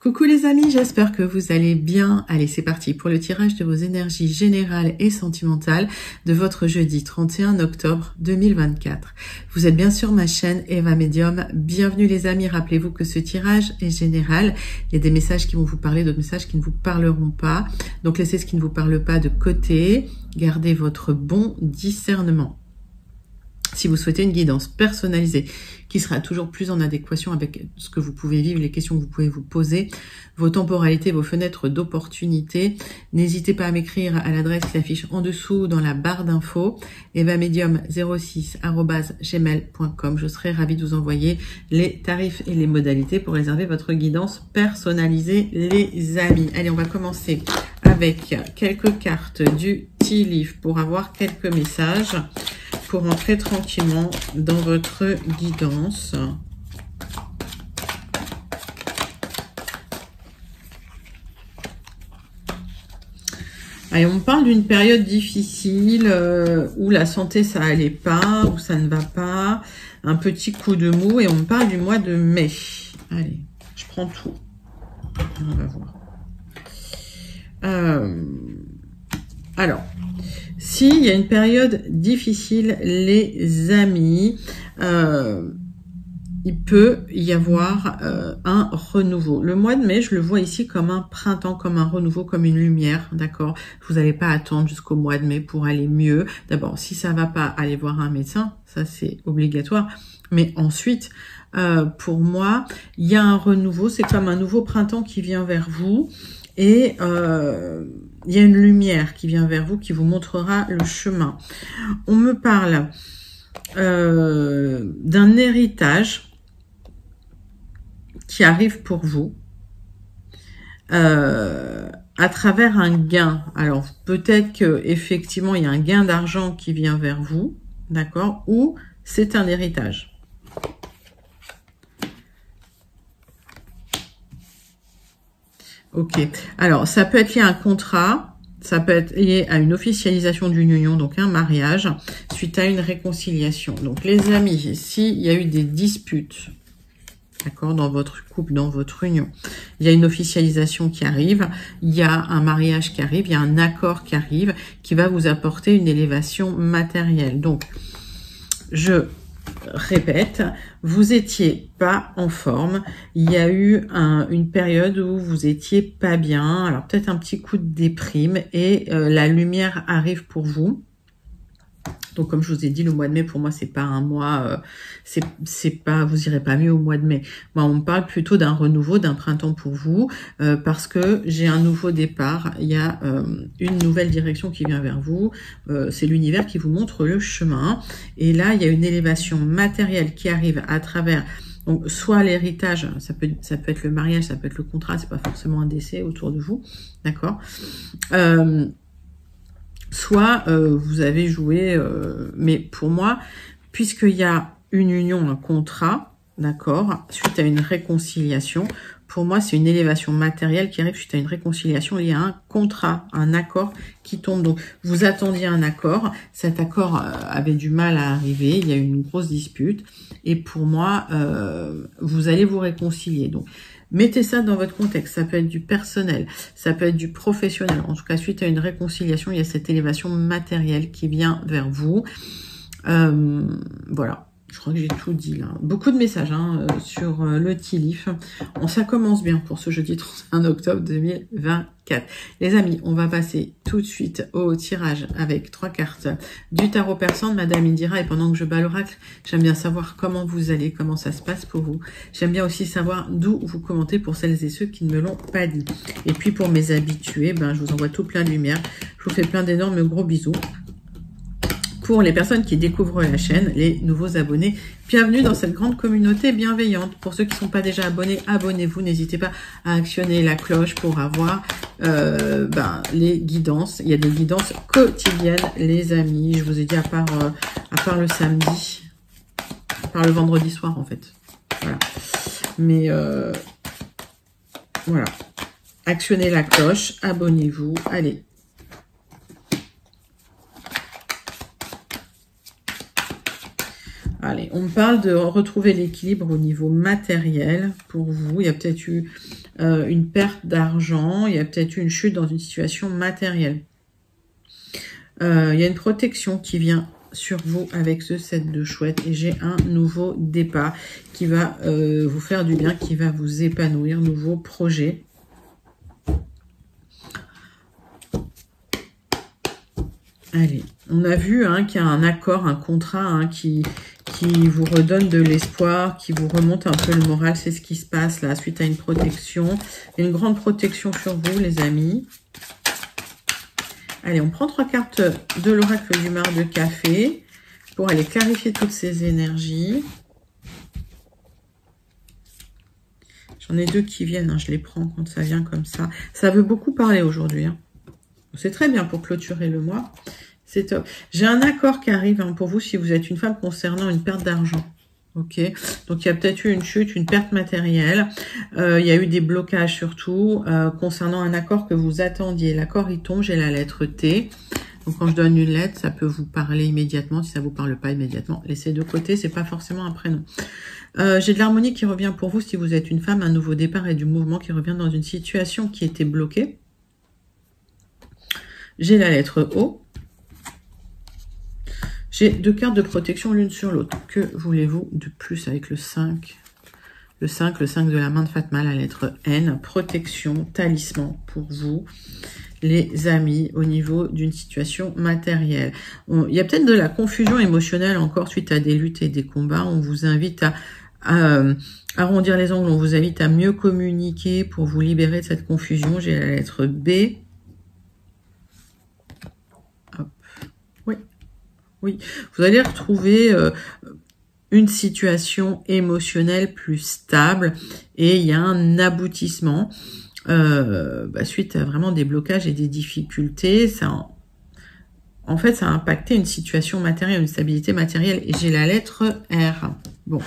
Coucou les amis, j'espère que vous allez bien. Allez, c'est parti pour le tirage de vos énergies générales et sentimentales de votre jeudi 31 octobre 2024. Vous êtes bien sur ma chaîne Eva Medium. Bienvenue les amis, rappelez-vous que ce tirage est général. Il y a des messages qui vont vous parler, d'autres messages qui ne vous parleront pas. Donc laissez ce qui ne vous parle pas de côté. Gardez votre bon discernement. Si vous souhaitez une guidance personnalisée qui sera toujours plus en adéquation avec ce que vous pouvez vivre, les questions que vous pouvez vous poser, vos temporalités, vos fenêtres d'opportunité, n'hésitez pas à m'écrire à l'adresse qui s'affiche en dessous dans la barre d'infos, evamedium06@gmail.com. Je serai ravie de vous envoyer les tarifs et les modalités pour réserver votre guidance personnalisée, les amis. Allez, on va commencer avec quelques cartes du Tea Leaf pour avoir quelques messages, pour entrer tranquillement dans votre guidance. Allez, on parle d'une période difficile où la santé ça allait pas, où ça ne va pas, un petit coup de mou, et on parle du mois de mai. Allez, je prends tout. On va voir. Alors, s'il y a une période difficile, les amis, il peut y avoir un renouveau. Le mois de mai, je le vois ici comme un printemps, comme un renouveau, comme une lumière, d'accord? Vous n'allez pas attendre jusqu'au mois de mai pour aller mieux. D'abord, si ça va pas, allez voir un médecin, ça c'est obligatoire. Mais ensuite, pour moi, il y a un renouveau, c'est comme un nouveau printemps qui vient vers vous. Et il y a une lumière qui vient vers vous, qui vous montrera le chemin. On me parle d'un héritage qui arrive pour vous à travers un gain. Alors peut-être que effectivement il y a un gain d'argent qui vient vers vous, d'accord, ou c'est un héritage. Ok, alors ça peut être lié à un contrat, ça peut être lié à une officialisation d'une union, donc un mariage, suite à une réconciliation. Donc les amis, s'il y a eu des disputes, d'accord, dans votre couple, dans votre union, il y a une officialisation qui arrive, il y a un mariage qui arrive, il y a un accord qui arrive, qui va vous apporter une élévation matérielle. Donc, je répète, vous étiez pas en forme, il y a eu une période où vous étiez pas bien, alors peut-être un petit coup de déprime, et la lumière arrive pour vous. Donc comme je vous ai dit, le mois de mai pour moi c'est pas un mois, c'est pas, vous irez pas mieux au mois de mai. Moi on me parle plutôt d'un renouveau, d'un printemps pour vous, parce que j'ai un nouveau départ, il y a une nouvelle direction qui vient vers vous, c'est l'univers qui vous montre le chemin, et là il y a une élévation matérielle qui arrive à travers. Donc, soit l'héritage, ça peut être le mariage, ça peut être le contrat, c'est pas forcément un décès autour de vous, d'accord. Soit vous avez joué, mais pour moi, puisqu'il y a une union, un contrat, d'accord, suite à une réconciliation, pour moi, c'est une élévation matérielle qui arrive suite à une réconciliation. Il y a un contrat, un accord qui tombe. Donc, vous attendiez un accord. Cet accord avait du mal à arriver. Il y a eu une grosse dispute. Et pour moi, vous allez vous réconcilier. Donc, mettez ça dans votre contexte. Ça peut être du personnel, ça peut être du professionnel. En tout cas, suite à une réconciliation, il y a cette élévation matérielle qui vient vers vous. Voilà. Je crois que j'ai tout dit là. Beaucoup de messages sur le Tea Leaf. Ça commence bien pour ce jeudi 31 octobre 2024. Les amis, on va passer tout de suite au tirage avec 3 cartes du tarot persan de Madame Indira. Et pendant que je bats l'oracle, j'aime bien savoir comment vous allez, comment ça se passe pour vous. J'aime bien aussi savoir d'où vous commentez pour celles et ceux qui ne me l'ont pas dit. Et puis pour mes habitués, je vous envoie tout plein de lumière. Je vous fais plein d'énormes gros bisous. Pour les personnes qui découvrent la chaîne, les nouveaux abonnés, bienvenue dans cette grande communauté bienveillante. Pour ceux qui ne sont pas déjà abonnés, abonnez-vous. N'hésitez pas à actionner la cloche pour avoir les guidances. Il y a des guidances quotidiennes, les amis. Je vous ai dit à part le samedi, à part le vendredi soir en fait. Voilà. Mais voilà. Actionnez la cloche, abonnez-vous. Allez. Allez, on me parle de retrouver l'équilibre au niveau matériel pour vous. Il y a peut-être eu une perte d'argent, il y a peut-être eu une chute dans une situation matérielle. Il y a une protection qui vient sur vous avec ce 7 de chouette et j'ai un nouveau départ qui va vous faire du bien, qui va vous épanouir, nouveau projet. Allez, on a vu qu'il y a un accord, un contrat qui vous redonne de l'espoir, qui vous remonte un peu le moral. C'est ce qui se passe là, suite à une protection. Il y a une grande protection sur vous, les amis. Allez, on prend 3 cartes de l'oracle du mar de café pour aller clarifier toutes ces énergies. J'en ai 2 qui viennent, je les prends quand ça vient comme ça. Ça veut beaucoup parler aujourd'hui. C'est très bien pour clôturer le mois. C'est top. J'ai un accord qui arrive pour vous si vous êtes une femme concernant une perte d'argent. Ok. Donc, il y a peut-être eu une chute, une perte matérielle. Il y a eu des blocages surtout concernant un accord que vous attendiez. L'accord, il tombe. J'ai la lettre T. Donc, quand je donne une lettre, ça peut vous parler immédiatement. Si ça vous parle pas immédiatement, laissez de côté. C'est pas forcément un prénom. J'ai de l'harmonie qui revient pour vous si vous êtes une femme. Un nouveau départ et du mouvement qui revient dans une situation qui était bloquée. J'ai la lettre O. J'ai 2 cartes de protection l'une sur l'autre. Que voulez-vous de plus avec le 5 ? Le 5 de la main de Fatma, la lettre N. Protection, talisman pour vous, les amis, au niveau d'une situation matérielle. Il y a peut-être de la confusion émotionnelle encore suite à des luttes et des combats. On vous invite à arrondir les angles, on vous invite à mieux communiquer pour vous libérer de cette confusion. J'ai la lettre B. Oui, vous allez retrouver une situation émotionnelle plus stable et il y a un aboutissement suite à vraiment des blocages et des difficultés. En fait, ça a impacté une situation matérielle, une stabilité matérielle et j'ai la lettre R. Bon.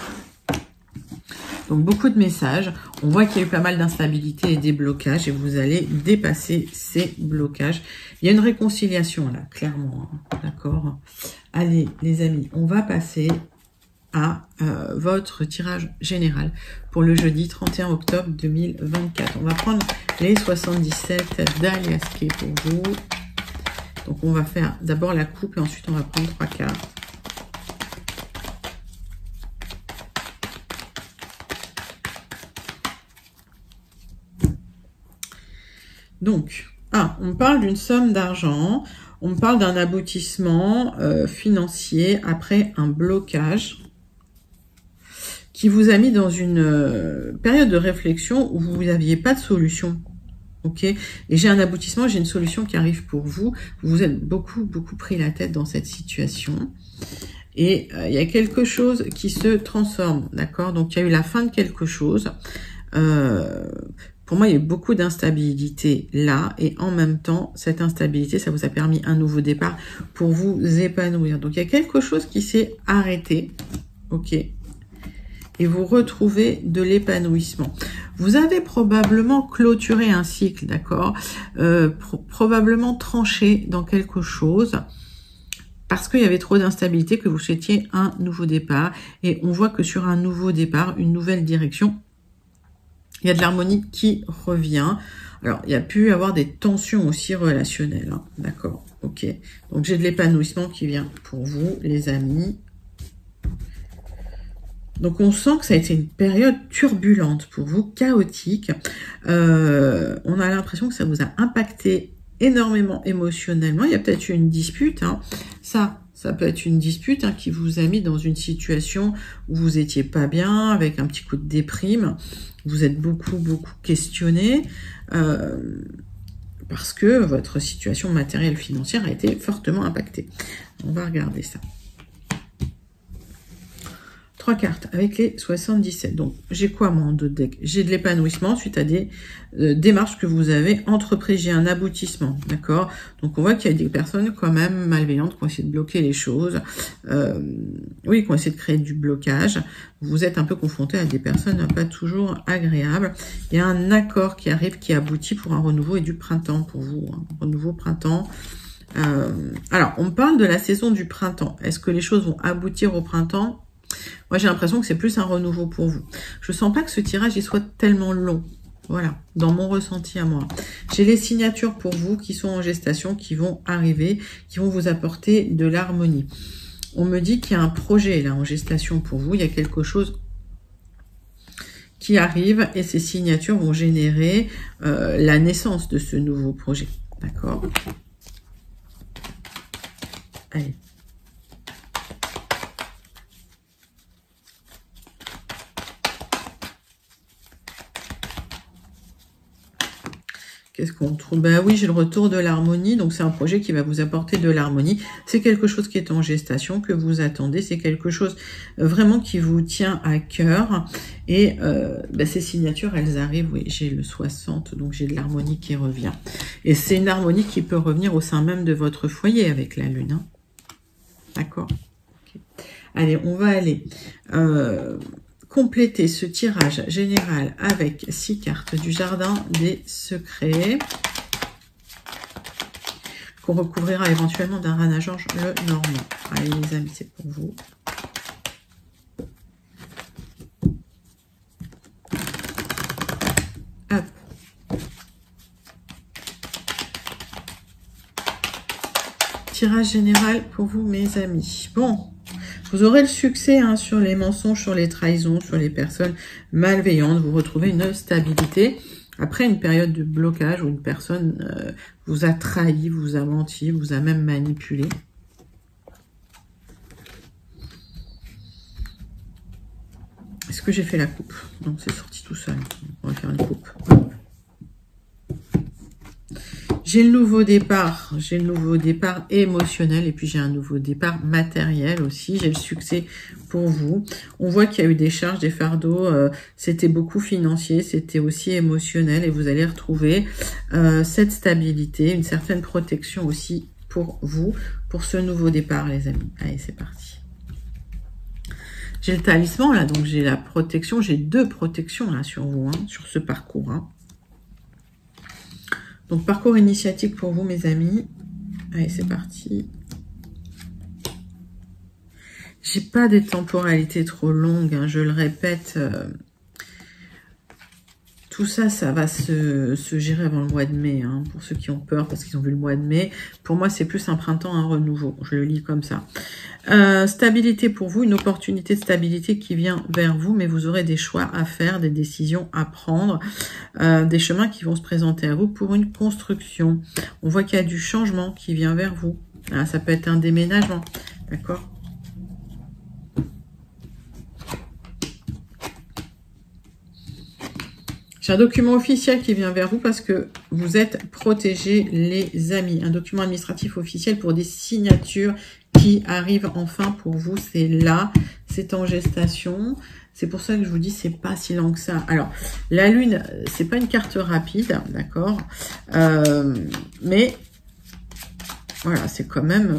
Donc, beaucoup de messages. On voit qu'il y a eu pas mal d'instabilité et des blocages et vous allez dépasser ces blocages. Il y a une réconciliation là, clairement. D'accord ? Allez, les amis, on va passer à votre tirage général pour le jeudi 31 octobre 2024. On va prendre les 77 d'Aliaské pour vous. Donc, on va faire d'abord la coupe et ensuite, on va prendre 3 cartes. Donc, on me parle d'une somme d'argent, on me parle d'un aboutissement financier après un blocage qui vous a mis dans une période de réflexion où vous n'aviez pas de solution. Ok, et j'ai un aboutissement, j'ai une solution qui arrive pour vous. Vous vous êtes beaucoup pris la tête dans cette situation. Et il y a quelque chose qui se transforme, d'accord? Donc, il y a eu la fin de quelque chose. Pour moi, il y a eu beaucoup d'instabilité là. Et en même temps, cette instabilité, ça vous a permis un nouveau départ pour vous épanouir. Donc, il y a quelque chose qui s'est arrêté. Ok. Et vous retrouvez de l'épanouissement. Vous avez probablement clôturé un cycle, d'accord, probablement tranché dans quelque chose parce qu'il y avait trop d'instabilité que vous souhaitiez un nouveau départ. Et on voit que sur un nouveau départ, une nouvelle direction, il y a de l'harmonie qui revient. Alors, il y a pu y avoir des tensions aussi relationnelles, hein, d'accord, ok. Donc, j'ai de l'épanouissement qui vient pour vous, les amis. Donc, on sent que ça a été une période turbulente pour vous, chaotique. On a l'impression que ça vous a impacté énormément émotionnellement. Il y a peut-être eu une dispute. Hein. Ça peut être une dispute qui vous a mis dans une situation où vous étiez pas bien, avec un petit coup de déprime. Vous êtes beaucoup questionné parce que votre situation matérielle financière a été fortement impactée. On va regarder ça. 3 cartes avec les 77. Donc, j'ai quoi, moi, en dos de deck? J'ai de l'épanouissement suite à des démarches que vous avez entreprises. J'ai un aboutissement, d'accord? Donc, on voit qu'il y a des personnes quand même malveillantes qui ont essayé de bloquer les choses. Oui, qui ont essayé de créer du blocage. Vous êtes un peu confronté à des personnes pas toujours agréables. Il y a un accord qui arrive, qui aboutit pour un renouveau et du printemps pour vous. Hein. Renouveau printemps. Alors, on parle de la saison du printemps. Est-ce que les choses vont aboutir au printemps? Moi, j'ai l'impression que c'est plus un renouveau pour vous. Je sens pas que ce tirage, il soit tellement long. Voilà, dans mon ressenti à moi. J'ai les signatures pour vous qui sont en gestation, qui vont arriver, qui vont vous apporter de l'harmonie. On me dit qu'il y a un projet là en gestation pour vous. Il y a quelque chose qui arrive et ces signatures vont générer la naissance de ce nouveau projet. D'accord? Allez. Qu'est-ce qu'on trouve? Ben oui, j'ai le retour de l'harmonie. Donc, c'est un projet qui va vous apporter de l'harmonie. C'est quelque chose qui est en gestation, que vous attendez. C'est quelque chose vraiment qui vous tient à cœur. Et ben, ces signatures, elles arrivent. Oui, j'ai le 60, donc j'ai de l'harmonie qui revient. Et c'est une harmonie qui peut revenir au sein même de votre foyer avec la Lune. Hein. D'accord? Okay. Allez, on va aller... compléter ce tirage général avec 6 cartes du Jardin des Secrets qu'on recouvrira éventuellement d'un Rana George le Normand. Allez les amis, c'est pour vous. Hop. Tirage général pour vous mes amis. Bon. Vous aurez le succès hein, sur les mensonges, sur les trahisons, sur les personnes malveillantes. Vous retrouvez une stabilité. Après une période de blocage où une personne vous a trahi, vous a menti, vous a même manipulé. Est-ce que j'ai fait la coupe? Non, c'est sorti tout seul. On va faire une coupe. J'ai le nouveau départ, émotionnel et puis j'ai un nouveau départ matériel aussi. J'ai le succès pour vous. On voit qu'il y a eu des charges, des fardeaux, c'était beaucoup financier, c'était aussi émotionnel et vous allez retrouver cette stabilité, une certaine protection aussi pour vous, pour ce nouveau départ les amis. Allez, c'est parti. J'ai le talisman là, donc j'ai la protection, j'ai 2 protections là sur vous, hein, sur ce parcours. Hein. Donc, parcours initiatique pour vous, mes amis. Allez, c'est parti. J'ai pas des temporalités trop longues, hein, je le répète. Tout ça, ça va se gérer avant le mois de mai. Hein, pour ceux qui ont peur parce qu'ils ont vu le mois de mai. Pour moi, c'est plus un printemps, un renouveau. Je le lis comme ça. Stabilité pour vous, une opportunité de stabilité qui vient vers vous, mais vous aurez des choix à faire, des décisions à prendre, des chemins qui vont se présenter à vous pour une construction. On voit qu'il y a du changement qui vient vers vous. Ah, ça peut être un déménagement, d'accord ? J'ai un document officiel qui vient vers vous parce que vous êtes protégés, les amis. Un document administratif officiel pour des signatures qui arrivent enfin pour vous. C'est là, c'est en gestation. C'est pour ça que je vous dis, c'est pas si lent que ça. Alors, la Lune, c'est pas une carte rapide, d'accord, mais voilà, c'est quand même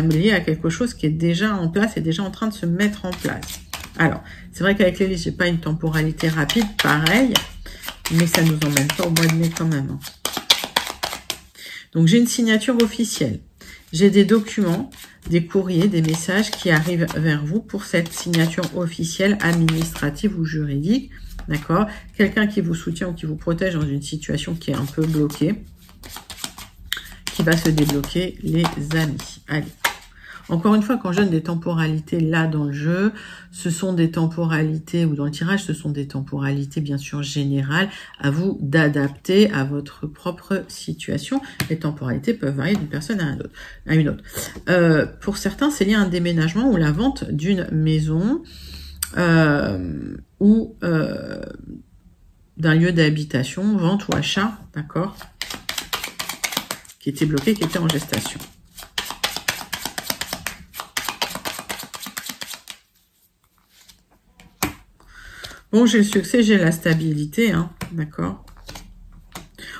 lié à quelque chose qui est déjà en place et déjà en train de se mettre en place. Alors, c'est vrai qu'avec l'hélice, j'ai pas une temporalité rapide, pareil, mais ça nous emmène pas au mois de mai quand même. Donc, j'ai une signature officielle. J'ai des documents, des courriers, des messages qui arrivent vers vous pour cette signature officielle, administrative ou juridique. D'accord? Quelqu'un qui vous soutient ou qui vous protège dans une situation qui est un peu bloquée, qui va se débloquer, les amis. Allez. Encore une fois, quand je donne des temporalités là dans le jeu, ce sont des temporalités, ou dans le tirage, ce sont des temporalités bien sûr générales, à vous d'adapter à votre propre situation. Les temporalités peuvent varier d'une personne à une autre. Pour certains, c'est lié à un déménagement ou la vente d'une maison ou d'un lieu d'habitation, vente ou achat, d'accord, qui était bloqué, qui était en gestation. Bon, j'ai le succès, j'ai la stabilité, hein, d'accord.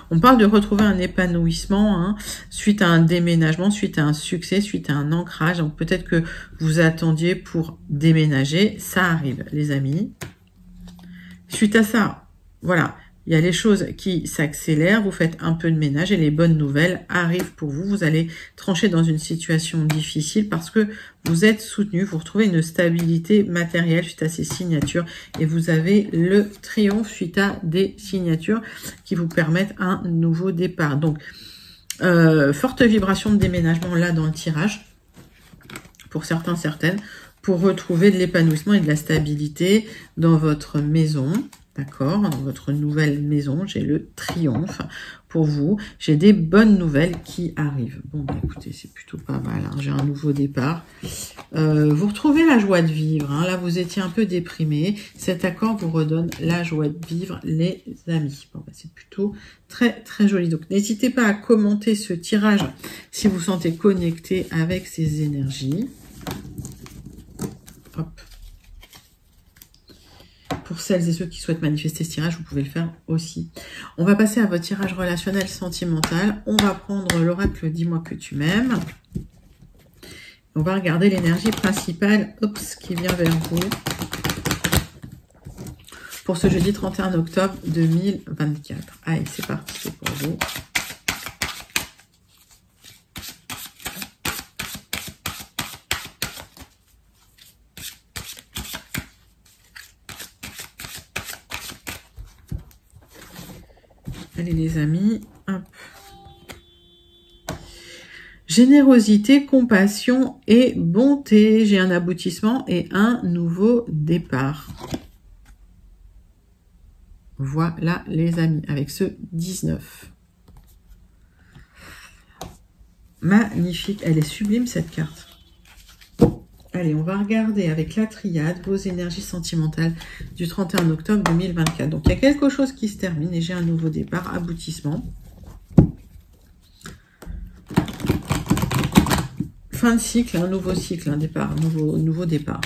On parle de retrouver un épanouissement hein, suite à un déménagement, suite à un succès, suite à un ancrage. Donc peut-être que vous attendiez pour déménager, ça arrive, les amis. Suite à ça, voilà, il y a les choses qui s'accélèrent, vous faites un peu de ménage et les bonnes nouvelles arrivent pour vous. Vous allez trancher dans une situation difficile parce que vous êtes soutenu, vous retrouvez une stabilité matérielle suite à ces signatures et vous avez le triomphe suite à des signatures qui vous permettent un nouveau départ. Donc, forte vibration de déménagement là dans le tirage, pour certains, certaines, pour retrouver de l'épanouissement et de la stabilité dans votre maison. D'accord, dans votre nouvelle maison, j'ai le triomphe pour vous. J'ai des bonnes nouvelles qui arrivent. Bon, bah écoutez, c'est plutôt pas mal. Hein. J'ai un nouveau départ. Vous retrouvez la joie de vivre. Hein. Là, vous étiez un peu déprimé. Cet accord vous redonne la joie de vivre, les amis. Bon, bah, c'est plutôt très, très joli. Donc, n'hésitez pas à commenter ce tirage si vous sentez connecté avec ces énergies. Hop. Pour celles et ceux qui souhaitent manifester ce tirage, vous pouvez le faire aussi. On va passer à votre tirage relationnel sentimental. On va prendre l'oracle Dis-moi que tu m'aimes. On va regarder l'énergie principale qui vient vers vous pour ce jeudi 31 octobre 2024. Allez, c'est parti, c'est pour vous. Allez les amis, hop. Générosité, compassion et bonté. J'ai un aboutissement et un nouveau départ. Voilà les amis, avec ce 19. Magnifique, elle est sublime cette carte. Allez, on va regarder avec la triade vos énergies sentimentales du 31 octobre 2024. Donc, il y a quelque chose qui se termine et j'ai un nouveau départ, aboutissement. Fin de cycle, un nouveau cycle, un départ, nouveau départ.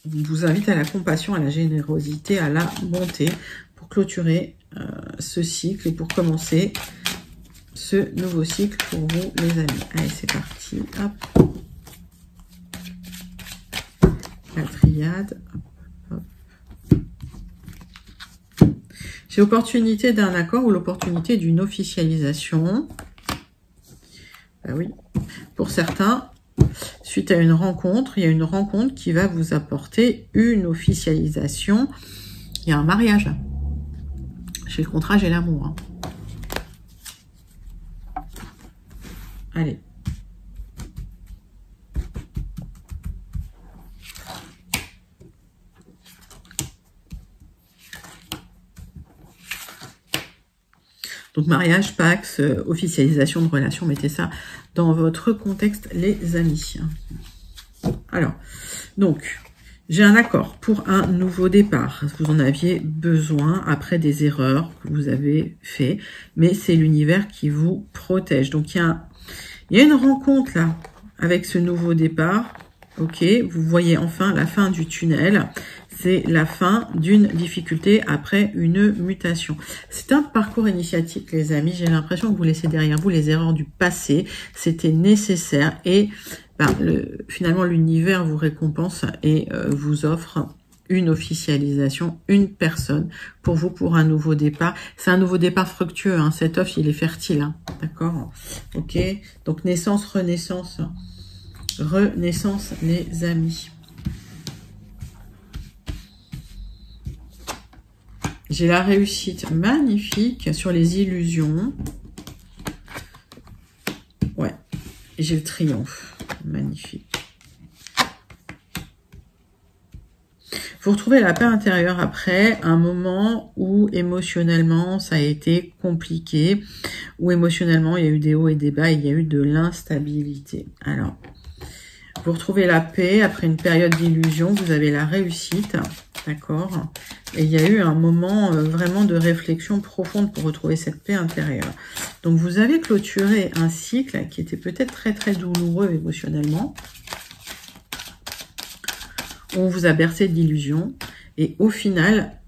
On vous invite à la compassion, à la générosité, à la bonté pour clôturer ce cycle et pour commencer ce nouveau cycle pour vous les amis. Allez, c'est parti. Hop. La triade. Hop, hop. J'ai l'opportunité d'un accord ou l'opportunité d'une officialisation. Ben oui. Pour certains, suite à une rencontre, il y a une rencontre qui va vous apporter une officialisation. Il y a un mariage là. Chez le contrat, j'ai l'amour. Hein. Allez. Donc, mariage, Pax, officialisation de relation, mettez ça dans votre contexte, les amis. Alors, donc, j'ai un accord pour un nouveau départ. Vous en aviez besoin après des erreurs que vous avez fait, mais c'est l'univers qui vous protège. Donc, il y a une rencontre là avec ce nouveau départ. Ok, vous voyez enfin la fin du tunnel. C'est la fin d'une difficulté après une mutation. C'est un parcours initiatique, les amis. J'ai l'impression que vous laissez derrière vous les erreurs du passé. C'était nécessaire et finalement l'univers vous récompense et vous offre une officialisation, une personne pour vous pour un nouveau départ. C'est un nouveau départ fructueux. Hein. Cette offre, il est fertile. Hein. D'accord. Ok. Donc naissance, renaissance. Renaissance, les amis. J'ai la réussite magnifique sur les illusions. Ouais. J'ai le triomphe. Magnifique. Vous retrouvez la paix intérieure après un moment où émotionnellement ça a été compliqué, où émotionnellement il y a eu des hauts et des bas, il y a eu de l'instabilité. Alors, vous retrouvez la paix après une période d'illusion, vous avez la réussite, d'accord? Et il y a eu un moment vraiment de réflexion profonde pour retrouver cette paix intérieure. Donc vous avez clôturé un cycle qui était peut-être très très douloureux émotionnellement. On vous a bercé d'illusions et au final,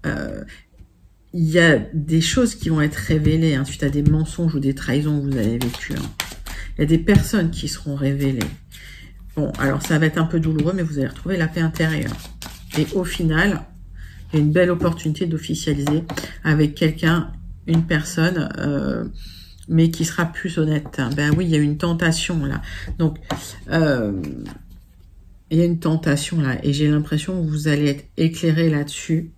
il y a des choses qui vont être révélées hein, suite à des mensonges ou des trahisons que vous avez vécues. Hein. Il y a des personnes qui seront révélées. Bon, alors ça va être un peu douloureux, mais vous allez retrouver la paix intérieure. Et au final, Il y a une belle opportunité d'officialiser avec quelqu'un, une personne, mais qui sera plus honnête. Ben oui, il y a une tentation là. Donc, il y a une tentation là. Et j'ai l'impression que vous allez être éclairé là-dessus.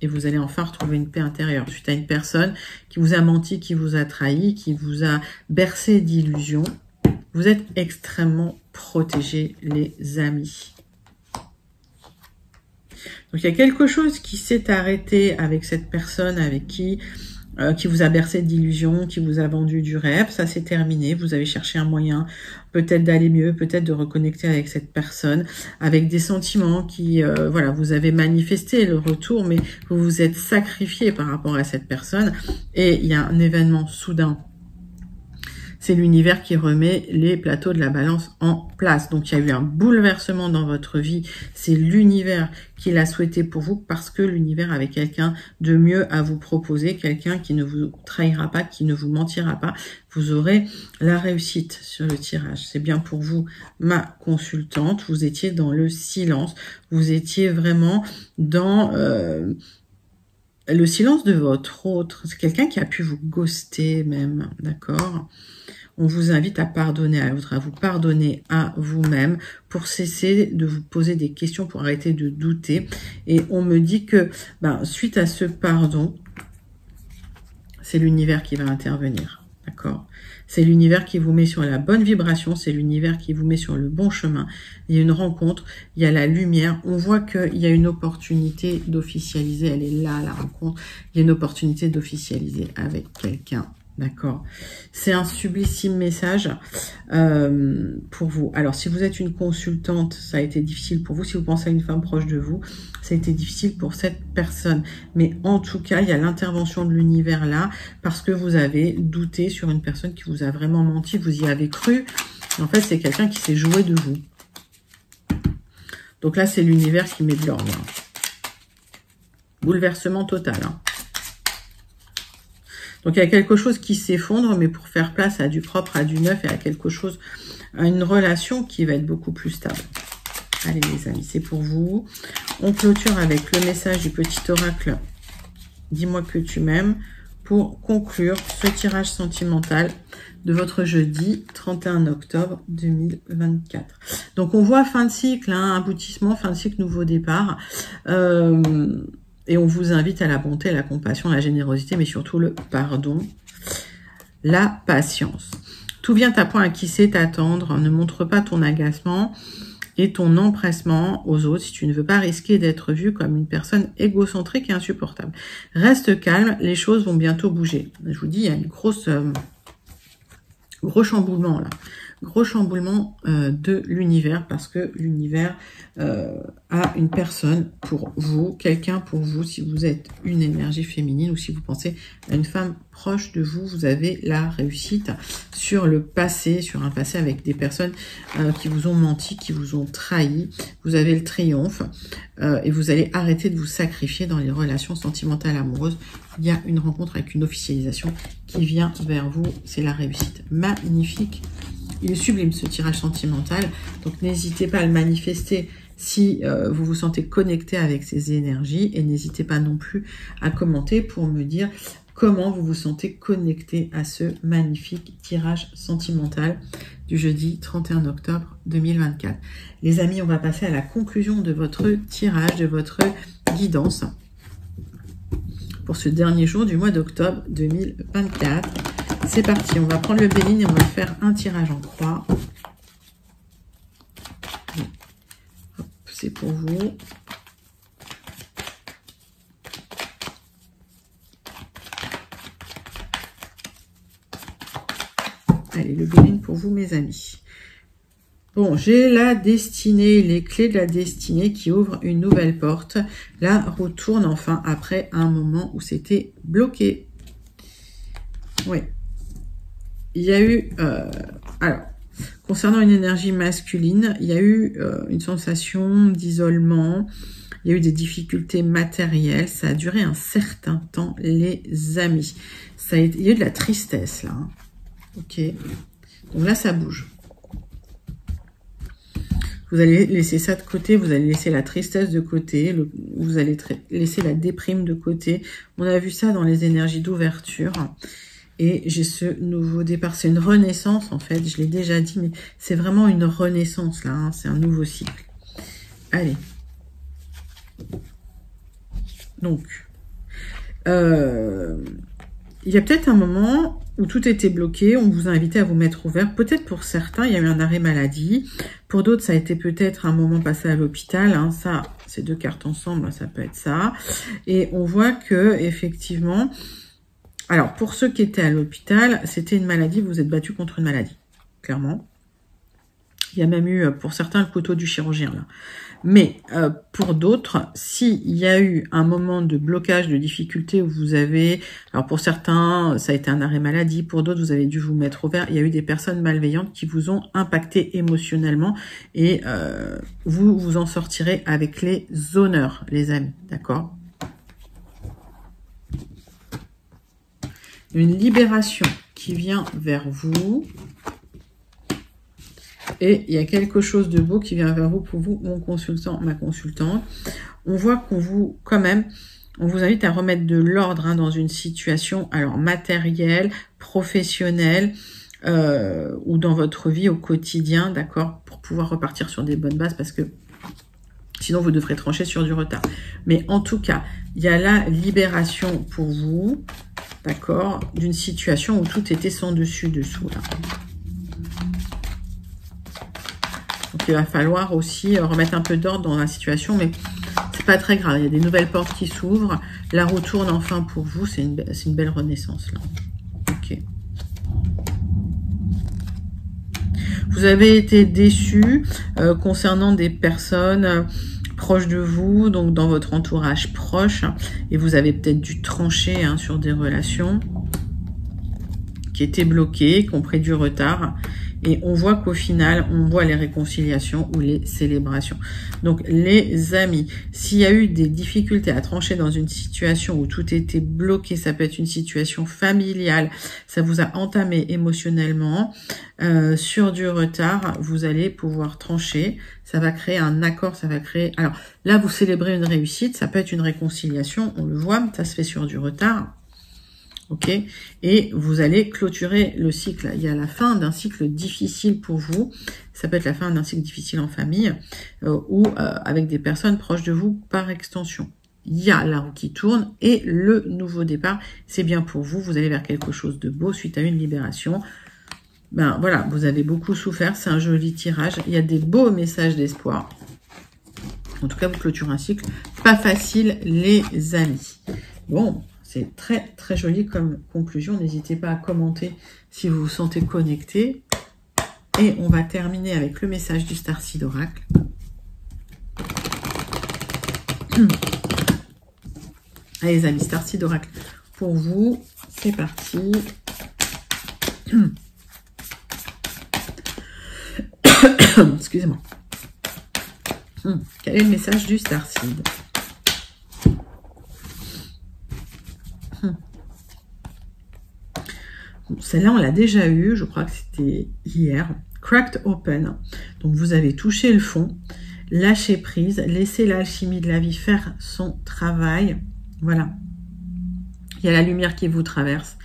Et vous allez enfin retrouver une paix intérieure suite à une personne qui vous a menti, qui vous a trahi, qui vous a bercé d'illusions. Vous êtes extrêmement protégés, les amis. Donc, il y a quelque chose qui s'est arrêté avec cette personne avec qui vous a bercé d'illusions, qui vous a vendu du rêve. Ça, c'est terminé. Vous avez cherché un moyen peut-être d'aller mieux, peut-être de reconnecter avec cette personne, avec des sentiments qui, voilà, vous avez manifesté le retour, mais vous vous êtes sacrifié par rapport à cette personne. Et il y a un événement soudain. C'est l'univers qui remet les plateaux de la balance en place. Donc, il y a eu un bouleversement dans votre vie. C'est l'univers qui l'a souhaité pour vous parce que l'univers avait quelqu'un de mieux à vous proposer, quelqu'un qui ne vous trahira pas, qui ne vous mentira pas. Vous aurez la réussite sur le tirage. C'est bien pour vous, ma consultante. Vous étiez dans le silence. Vous étiez vraiment dans... le silence de votre autre. C'est quelqu'un qui a pu vous ghoster même, d'accord ? On vous invite à pardonner à l'autre, à vous pardonner à vous-même pour cesser de vous poser des questions, pour arrêter de douter. Et on me dit que suite à ce pardon, c'est l'univers qui va intervenir, d'accord ? C'est l'univers qui vous met sur la bonne vibration, c'est l'univers qui vous met sur le bon chemin. Il y a une rencontre, il y a la lumière. On voit qu'il y a une opportunité d'officialiser, elle est là, la rencontre. Il y a une opportunité d'officialiser avec quelqu'un. D'accord. C'est un sublissime message pour vous. Alors, si vous êtes une consultante, ça a été difficile pour vous. Si vous pensez à une femme proche de vous, ça a été difficile pour cette personne. Mais en tout cas, il y a l'intervention de l'univers là parce que vous avez douté sur une personne qui vous a vraiment menti. Vous y avez cru. En fait, c'est quelqu'un qui s'est joué de vous. Donc là, c'est l'univers qui met de l'ordre. Bouleversement total, hein. Donc, il y a quelque chose qui s'effondre, mais pour faire place à du propre, à du neuf et à quelque chose, à une relation qui va être beaucoup plus stable. Allez, les amis, c'est pour vous. On clôture avec le message du petit oracle. Dis-moi que tu m'aimes pour conclure ce tirage sentimental de votre jeudi 31 octobre 2024. Donc, on voit fin de cycle, hein, aboutissement, fin de cycle, nouveau départ. Et on vous invite à la bonté, à la compassion, à la générosité, mais surtout le pardon, la patience. Tout vient à point à qui sait t'attendre. Ne montre pas ton agacement et ton empressement aux autres si tu ne veux pas risquer d'être vu comme une personne égocentrique et insupportable. Reste calme, les choses vont bientôt bouger. Je vous dis, il y a une gros chamboulement là. Gros chamboulement de l'univers parce que l'univers a une personne pour vous, quelqu'un pour vous. Si vous êtes une énergie féminine ou si vous pensez à une femme proche de vous, vous avez la réussite sur le passé, sur un passé avec des personnes qui vous ont menti, qui vous ont trahi. Vous avez le triomphe et vous allez arrêter de vous sacrifier dans les relations sentimentales amoureuses. Il y a une rencontre avec une officialisation qui vient vers vous. C'est la réussite. Magnifique. Il est sublime ce tirage sentimental, donc n'hésitez pas à le manifester si vous vous sentez connecté avec ces énergies et n'hésitez pas non plus à commenter pour me dire comment vous vous sentez connecté à ce magnifique tirage sentimental du jeudi 31 octobre 2024. Les amis, on va passer à la conclusion de votre tirage, de votre guidance pour ce dernier jour du mois d'octobre 2024. C'est parti, on va prendre le béline et on va faire un tirage en croix. C'est pour vous. Allez, le béline pour vous, mes amis. Bon, j'ai la destinée, les clés de la destinée qui ouvrent une nouvelle porte. La roue tourne enfin après un moment où c'était bloqué. Oui. Il y a eu, alors, concernant une énergie masculine, il y a eu une sensation d'isolement, il y a eu des difficultés matérielles, ça a duré un certain temps, les amis. Il y a eu de la tristesse, là. Hein. Ok. Donc là, ça bouge. Vous allez laisser ça de côté, vous allez laisser la tristesse de côté, vous allez laisser la déprime de côté. On a vu ça dans les énergies d'ouverture. Et j'ai ce nouveau départ. C'est une renaissance, en fait. Je l'ai déjà dit, mais c'est vraiment une renaissance, là. Hein. C'est un nouveau cycle. Allez. Donc, il y a peut-être un moment où tout était bloqué. On vous a invité à vous mettre ouvert. Peut-être pour certains, il y a eu un arrêt maladie. Pour d'autres, ça a été peut-être un moment passé à l'hôpital. Hein. Ça, ces deux cartes ensemble, ça peut être ça. Et on voit que, effectivement... Alors, pour ceux qui étaient à l'hôpital, c'était une maladie, vous vous êtes battu contre une maladie, clairement. Il y a même eu, pour certains, le couteau du chirurgien, là. Mais pour d'autres, s'il y a eu un moment de blocage, de difficulté où vous avez... Alors, pour certains, ça a été un arrêt maladie. Pour d'autres, vous avez dû vous mettre ouvert. Il y a eu des personnes malveillantes qui vous ont impacté émotionnellement. Et vous vous en sortirez avec les honneurs, les amis, d'accord ? Une libération qui vient vers vous. Et il y a quelque chose de beau qui vient vers vous pour vous, mon consultant, ma consultante. On voit qu'on vous, quand même, on vous invite à remettre de l'ordre dans une situation, alors matérielle, professionnelle, ou dans votre vie au quotidien, d'accord, pour pouvoir repartir sur des bonnes bases, parce que sinon vous devrez trancher sur du retard. Mais en tout cas, il y a la libération pour vous, d'accord, d'une situation où tout était sans dessus-dessous, là. Donc, il va falloir aussi remettre un peu d'ordre dans la situation, mais c'est pas très grave. Il y a des nouvelles portes qui s'ouvrent. La roue tourne enfin pour vous. C'est une belle renaissance, là. Ok. Vous avez été déçu concernant des personnes... proche de vous, donc dans votre entourage proche, et vous avez peut-être dû trancher sur des relations qui étaient bloquées, qui ont pris du retard, et on voit qu'au final, on voit les réconciliations ou les célébrations. Donc les amis, s'il y a eu des difficultés à trancher dans une situation où tout était bloqué, ça peut être une situation familiale, ça vous a entamé émotionnellement, sur du retard, vous allez pouvoir trancher, ça va créer un accord, ça va créer... Alors là, vous célébrez une réussite, ça peut être une réconciliation, on le voit, ça se fait sur du retard. Ok, et vous allez clôturer le cycle. Il y a la fin d'un cycle difficile pour vous. Ça peut être la fin d'un cycle difficile en famille ou avec des personnes proches de vous par extension. Il y a la roue qui tourne et le nouveau départ. C'est bien pour vous. Vous allez vers quelque chose de beau suite à une libération. Ben voilà, vous avez beaucoup souffert. C'est un joli tirage. Il y a des beaux messages d'espoir. En tout cas, vous clôturez un cycle. Pas facile, les amis. Bon. C'est très, très joli comme conclusion. N'hésitez pas à commenter si vous vous sentez connecté. Et on va terminer avec le message du Starseed Oracle. Allez les amis, Starseed Oracle pour vous. C'est parti. Excusez-moi. Quel est le message du Starseed ? Celle-là, on l'a déjà eu, je crois que c'était hier. Cracked Open. Donc, vous avez touché le fond, lâché prise, laissé l'alchimie de la vie faire son travail. Voilà. Il y a la lumière qui vous traverse.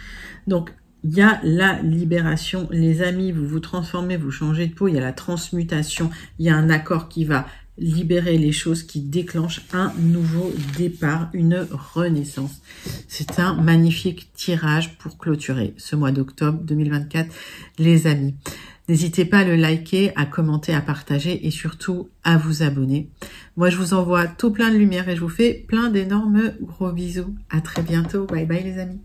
Donc, il y a la libération. Les amis, vous vous transformez, vous changez de peau. Il y a la transmutation. Il y a un accord qui va libérer les choses, qui déclenchent un nouveau départ, une renaissance. C'est un magnifique tirage pour clôturer ce mois d'octobre 2024, les amis. N'hésitez pas à le liker, à commenter, à partager et surtout à vous abonner. Moi, je vous envoie tout plein de lumière et je vous fais plein d'énormes gros bisous. À très bientôt. Bye bye les amis.